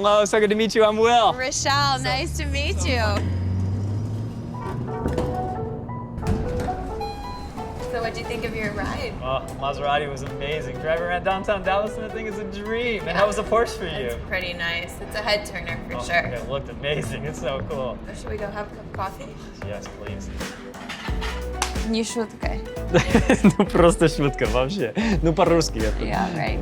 Hello, so good to meet you. I'm Will. Rochelle, nice to meet you. So what'd you think of your ride? Oh, Maserati was amazing. Driving around downtown Dallas and that thing is a dream. And how was the Porsche for you? It's pretty nice. It's a head turner for sure. It looked amazing. It's so cool. Should we go have a cup of coffee? Yes, please. Не шутка. Ну просто шутка вообще. Ну по-русски я тут. Yeah, right.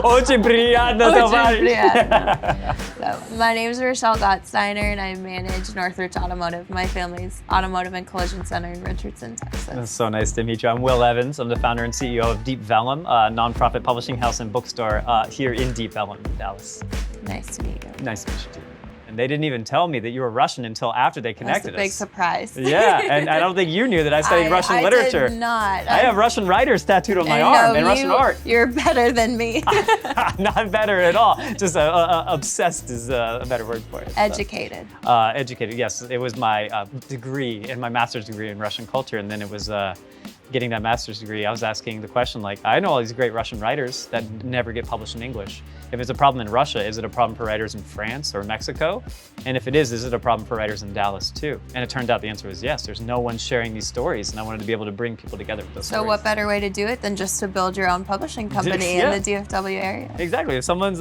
Очень приятно, товарищ. So, my name is Rochelle Gotsdiner and I manage Northrich Automotive. My family's automotive and collision center in Richardson, Texas. It's so nice to meet you. I'm Will Evans. I'm the founder and CEO of Deep Ellum, a nonprofit publishing house and bookstore here in Deep Ellum, Dallas. Nice to meet you. Nice to meet you too. And they didn't even tell me that you were Russian until after they connected That's a big us. surprise. Yeah, and I don't think you knew that I studied Russian literature. I did not. I have Russian writers tattooed on my arm and Russian art. You're better than me. Not better at all. Just obsessed is a better word for it. Educated. Educated, yes. It was my degree, and my master's degree in Russian culture, and then it was getting that master's degree, I was asking the question, like, I know all these great Russian writers that never get published in English. If it's a problem in Russia, is it a problem for writers in France or Mexico? And if it is it a problem for writers in Dallas too? And it turned out the answer was yes. There's no one sharing these stories, and I wanted to be able to bring people together with those stories. So what better way to do it than just to build your own publishing company in the DFW area? Exactly. If someone's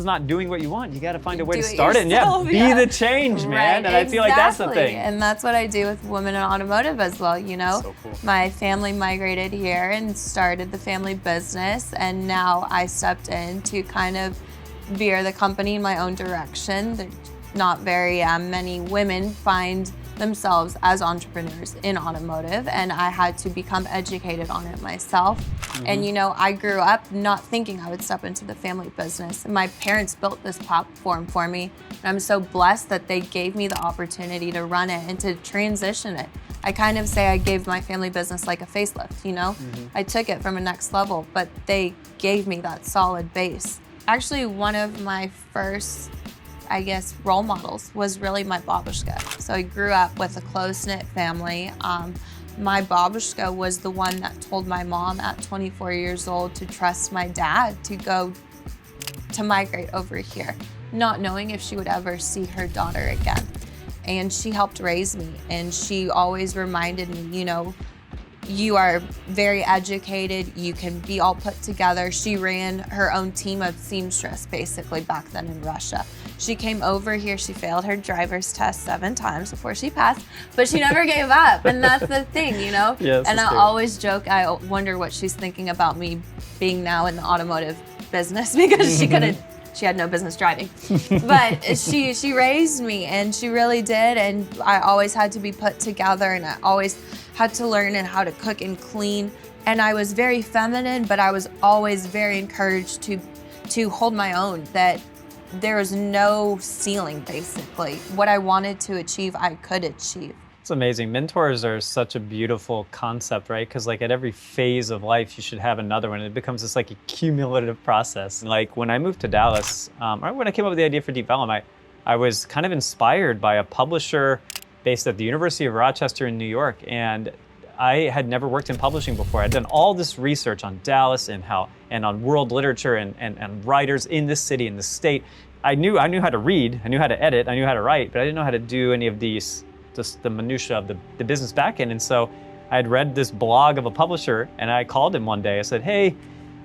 not doing what you want, you got to find a way to start it. And be the change, man. Right, and I feel like that's the thing. And that's what I do with Women in Automotive as well. You know, so cool. My family migrated here and started the family business, and now I stepped in to kind of veer the company in my own direction. There's not very many women find themselves as entrepreneurs in automotive, and I had to become educated on it myself. Mm-hmm. And you know, I grew up not thinking I would step into the family business. My parents built this platform for me, and I'm so blessed that they gave me the opportunity to run it and to transition it. I kind of say I gave my family business like a facelift, you know? Mm-hmm. I took it from a next level, but they gave me that solid base. Actually, one of my first, I guess, role models was really my babushka. So I grew up with a close-knit family. My babushka was the one that told my mom at 24 years old to trust my dad to migrate over here, not knowing if she would ever see her daughter again. And she helped raise me, and she always reminded me, you know, you are very educated, you can be all put together. She ran her own team of seamstress basically back then in Russia. She came over here, she failed her driver's test 7 times before she passed, but she never gave up, and that's the thing, you know? Yes, and I always joke, I wonder what she's thinking about me being now in the automotive business, because she had no business driving. But she raised me, and she really did, and I always had to be put together, and I always had to learn how to cook and clean. And I was very feminine, but I was always very encouraged to hold my own, that there was no ceiling, basically. What I wanted to achieve, I could achieve. It's amazing. Mentors are such a beautiful concept, right? Because like at every phase of life, you should have another one. It becomes this like a cumulative process. Like when I moved to Dallas, or when I came up with the idea for Deep Ellum, I was kind of inspired by a publisher based at the University of Rochester in New York. And I had never worked in publishing before. I'd done all this research on Dallas and on world literature and writers in this city, in this state. I knew how to read, I knew how to edit, I knew how to write, but I didn't know how to do any of these, just the minutia of the business backend. And so I had read this blog of a publisher, and I called him one day. I said, hey,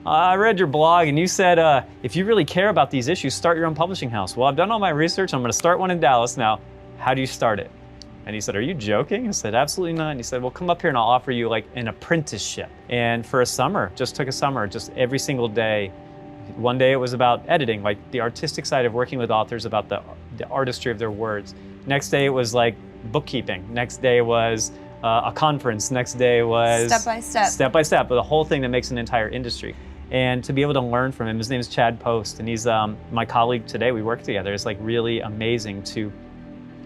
I read your blog, and you said, if you really care about these issues, start your own publishing house. Well, I've done all my research. I'm going to start one in Dallas now. How do you start it? And he said, are you joking? I said, absolutely not. And he said, well, come up here and I'll offer you like an apprenticeship. And for a summer, just took a summer, just every single day. One day it was about editing, like the artistic side of working with authors, about the artistry of their words. Next day it was like bookkeeping. Next day was a conference. Next day was step by step. Step by step, but the whole thing that makes an entire industry. And to be able to learn from him, his name is Chad Post, and he's my colleague today. We work together. It's like really amazing to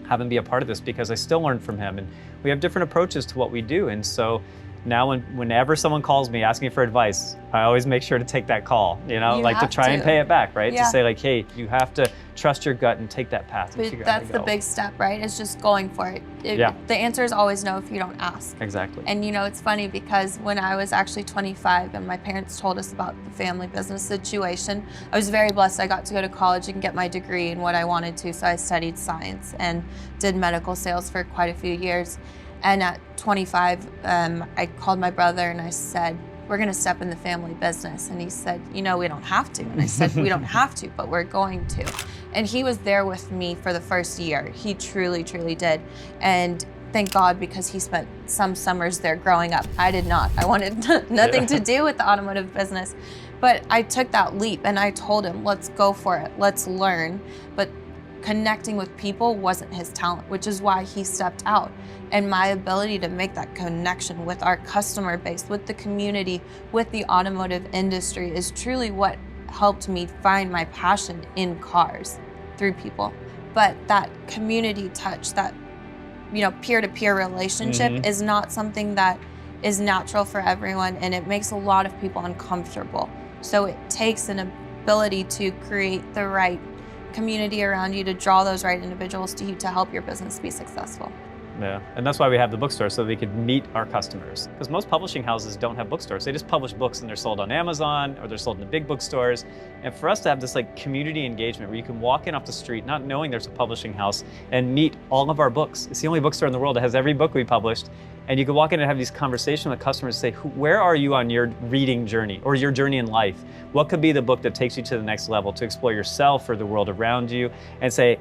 have him be a part of this, because I still learn from him, and we have different approaches to what we do. And so now whenever someone calls me asking for advice, I always make sure to take that call, You like to have try and to. pay it back, right? Yeah. To say like, hey, you have to trust your gut and take that path and But figure out how that's to the go. big step, right? It's just going for it. Yeah. The answer is always no if you don't ask. Exactly. And it's funny because when I was actually 25 and my parents told us about the family business situation, I was very blessed. I got to go to college and get my degree in what I wanted to. So I studied science and did medical sales for quite a few years. And at 25, I called my brother and I said, we're going to step in the family business. And he said, we don't have to. And I said, we don't have to, but we're going to. And he was there with me for the first year. He truly, truly did. And thank God, because he spent some summers there growing up. I did not. I wanted nothing to do with the automotive business. But I took that leap and I told him, let's go for it. Let's learn. But connecting with people wasn't his talent, which is why he stepped out. And my ability to make that connection with our customer base, with the community, with the automotive industry is truly what helped me find my passion in cars through people. But that community touch, that peer-to-peer relationship is not something that is natural for everyone, and it makes a lot of people uncomfortable. So it takes an ability to create the right community around you, to draw those right individuals to you to help your business be successful. Yeah, and that's why we have the bookstore, so we could meet our customers. Because most publishing houses don't have bookstores. They just publish books and they're sold on Amazon or they're sold in the big bookstores. And for us to have this community engagement where you can walk in off the street not knowing there's a publishing house and meet all of our books. It's the only bookstore in the world that has every book we published. And you can walk in and have these conversations with customers and say, where are you on your reading journey or your journey in life? What could be the book that takes you to the next level to explore yourself or the world around you, and say,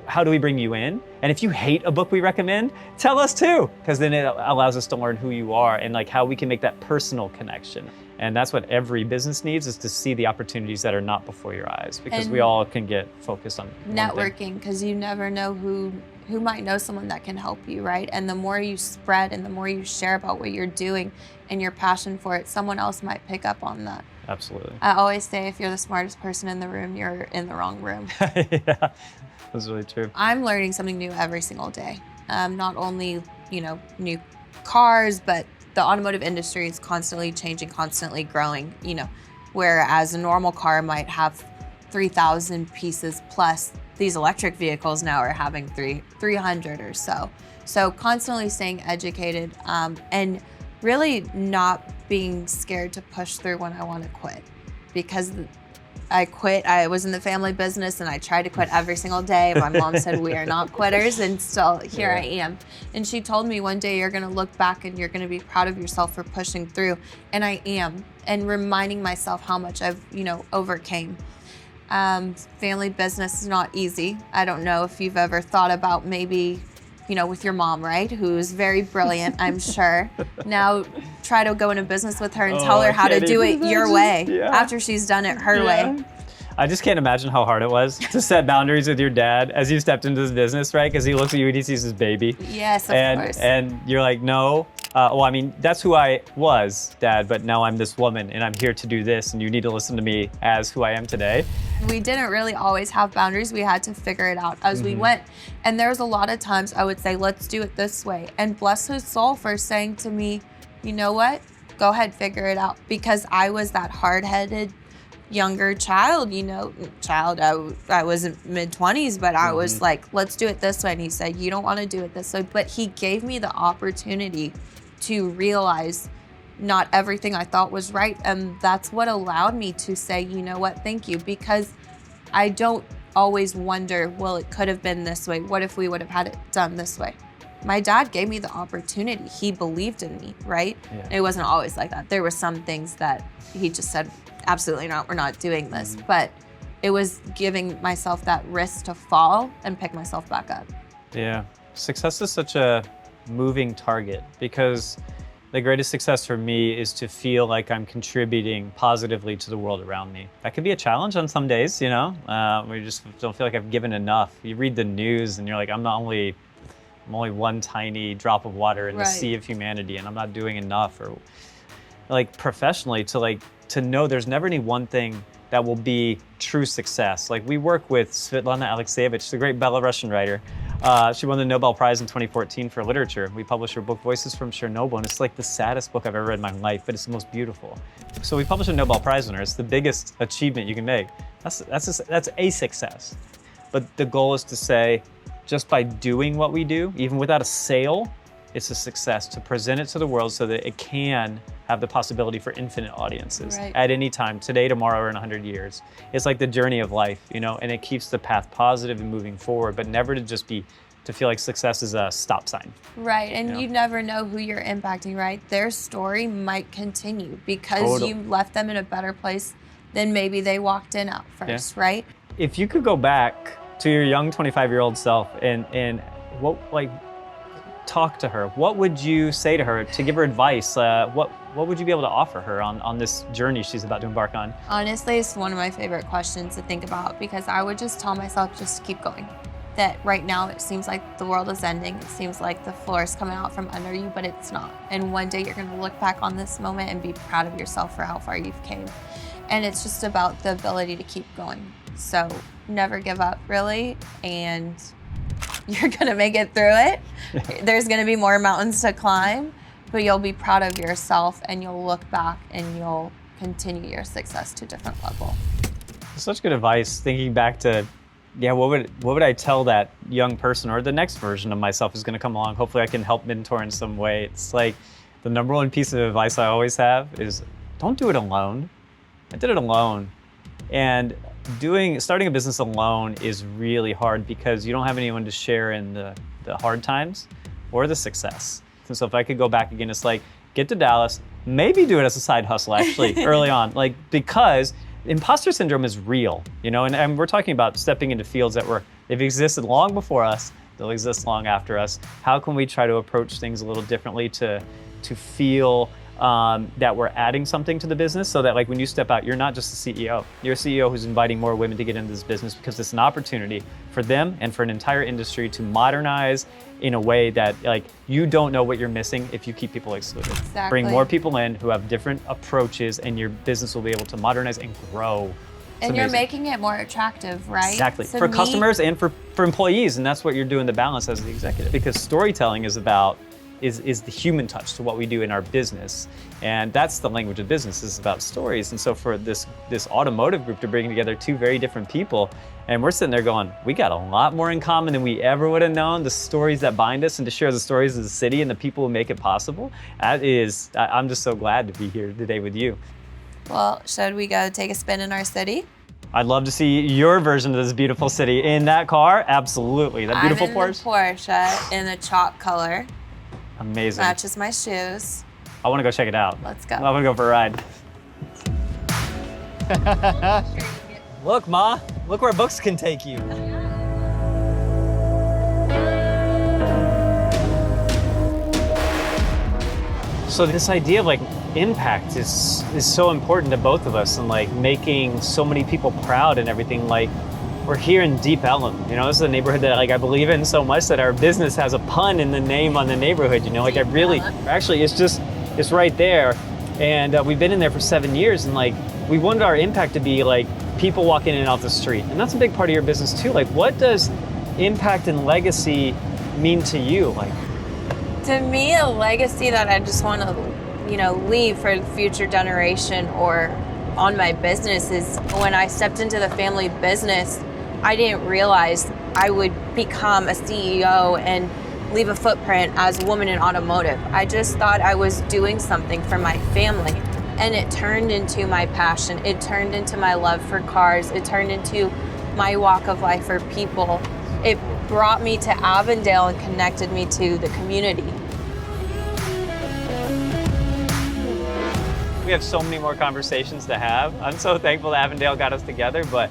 how do we bring you in? And if you hate a book we recommend, tell us too, because then it allows us to learn who you are and how we can make that personal connection. And that's what every business needs, is to see the opportunities that are not before your eyes, because we all can get focused on networking, because you never know who might know someone that can help you, right? And the more you spread and the more you share about what you're doing and your passion for it, someone else might pick up on that. Absolutely. I always say, if you're the smartest person in the room, you're in the wrong room. Yeah, that's really true. I'm learning something new every single day. Not only, new cars, but the automotive industry is constantly changing, constantly growing, whereas a normal car might have 3,000 pieces plus, these electric vehicles now are having 300 or so. So constantly staying educated, and really not being scared to push through when I want to quit. Because I quit, I was in the family business and I tried to quit every single day. My mom said, we are not quitters, and still here I am. And she told me, one day you're gonna look back and you're gonna be proud of yourself for pushing through. And I am, and reminding myself how much I've, overcame. Family business is not easy. I don't know if you've ever thought about maybe, with your mom, right? Who's very brilliant, I'm sure. Now try to go into business with her and tell her how to do it your way after she's done it her way. I just can't imagine how hard it was to set boundaries with your dad as you stepped into this business, right? Because he looks at you and he sees his baby. Yes, of course. And you're like, no. That's who I was, Dad, but now I'm this woman and I'm here to do this, and you need to listen to me as who I am today. We didn't really always have boundaries. We had to figure it out as we went. And there was a lot of times I would say, let's do it this way. And bless his soul for saying to me, you know what? Go ahead, figure it out. Because I was that hard-headed younger child, I was in mid-20s, but I was like, let's do it this way. And he said, you don't want to do it this way. But he gave me the opportunity to realize not everything I thought was right. And that's what allowed me to say, you know what, thank you. Because I don't always wonder, well, it could have been this way. What if we would have had it done this way? My dad gave me the opportunity. He believed in me, right? Yeah. It wasn't always like that. There were some things that he just said, absolutely not, we're not doing this. But it was giving myself that risk to fall and pick myself back up. Yeah, success is such a moving target, because the greatest success for me is to feel like I'm contributing positively to the world around me. That can be a challenge on some days, where you just don't feel like I've given enough. You read the news and you're like, I'm only one tiny drop of water in the sea of humanity, and I'm not doing enough. Or professionally, to know there's never any one thing that will be true success. We work with Svetlana Alexievich, the great Belarusian writer. She won the Nobel Prize in 2014 for literature. We published her book, Voices from Chernobyl, and it's like the saddest book I've ever read in my life, but it's the most beautiful. So we published a Nobel Prize winner. It's the biggest achievement you can make. That's a success. But the goal is to say, just by doing what we do, even without a sale, it's a success to present it to the world so that it can have the possibility for infinite audiences at any time, today, tomorrow, or in 100 years. It's like the journey of life, you know, and it keeps the path positive and moving forward, but never to feel like success is a stop sign. Right, and you never know who you're impacting, right? Their story might continue because you left them in a better place than maybe they walked in at first, right? If you could go back to your young 25-year-old self and talk to her, what would you say to her to give her advice? What would you be able to offer her on this journey she's about to embark on? Honestly, it's one of my favorite questions to think about because I would just tell myself just to keep going. That right now it seems like the world is ending. It seems like the floor is coming out from under you, but it's not. And one day you're gonna look back on this moment and be proud of yourself for how far you've came. And it's just about the ability to keep going. So never give up, really, and you're gonna make it through it. There's gonna be more mountains to climb, but you'll be proud of yourself and you'll look back and you'll continue your success to a different level. Such good advice, thinking back to, what would I tell that young person or the next version of myself is gonna come along? Hopefully I can help mentor in some way. It's like the number one piece of advice I always have is don't do it alone. I did it alone. And starting a business alone is really hard because you don't have anyone to share in the hard times or the success. And so if I could go back again, it's like, get to Dallas, maybe do it as a side hustle actually early on, because imposter syndrome is real, and we're talking about stepping into fields they've existed long before us, they'll exist long after us. How can we try to approach things a little differently to feel that we're adding something to the business so that when you step out, you're not just a CEO. You're a CEO who's inviting more women to get into this business because it's an opportunity for them and for an entire industry to modernize in a way that you don't know what you're missing if you keep people excluded. Exactly. Bring more people in who have different approaches and your business will be able to modernize and grow. And you're making it more attractive, right? Exactly, for customers and for employees, and that's what you're doing the balance as the executive. Because storytelling is the human touch to what we do in our business. And that's the language of business, is about stories. And so for this automotive group to bring together two very different people, and we're sitting there going, we got a lot more in common than we ever would have known, the stories that bind us, and to share the stories of the city and the people who make it possible. I'm just so glad to be here today with you. Well, should we go take a spin in our city? I'd love to see your version of this beautiful city in that car. Absolutely, that beautiful Porsche. I'm in the Porsche in the chalk color. Amazing. Matches my shoes. I want to go check it out. Let's go. I want to go for a ride. Look, Ma. Look where books can take you. So this idea of impact is so important to both of us, and making so many people proud and everything. We're here in Deep Ellum, this is a neighborhood that I believe in so much that our business has a pun in the name on the neighborhood, actually it's right there. And we've been in there for 7 years, and we wanted our impact to be people walking in and out the street. And that's a big part of your business too. What does impact and legacy mean to you? To me, a legacy that I just want to, leave for the future generation or on my business is when I stepped into the family business, I didn't realize I would become a CEO and leave a footprint as a woman in automotive. I just thought I was doing something for my family, and it turned into my passion. It turned into my love for cars. It turned into my walk of life for people. It brought me to Avondale and connected me to the community. We have so many more conversations to have. I'm so thankful that Avondale got us together, but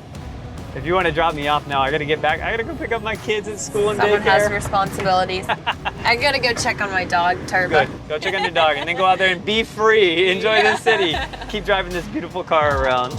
if you want to drop me off now, I gotta get back. I gotta go pick up my kids at school and daycare. Someone has responsibilities. I gotta go check on my dog, Turbo. Good, go check on your dog and then go out there and be free. Enjoy the city. Keep driving this beautiful car around.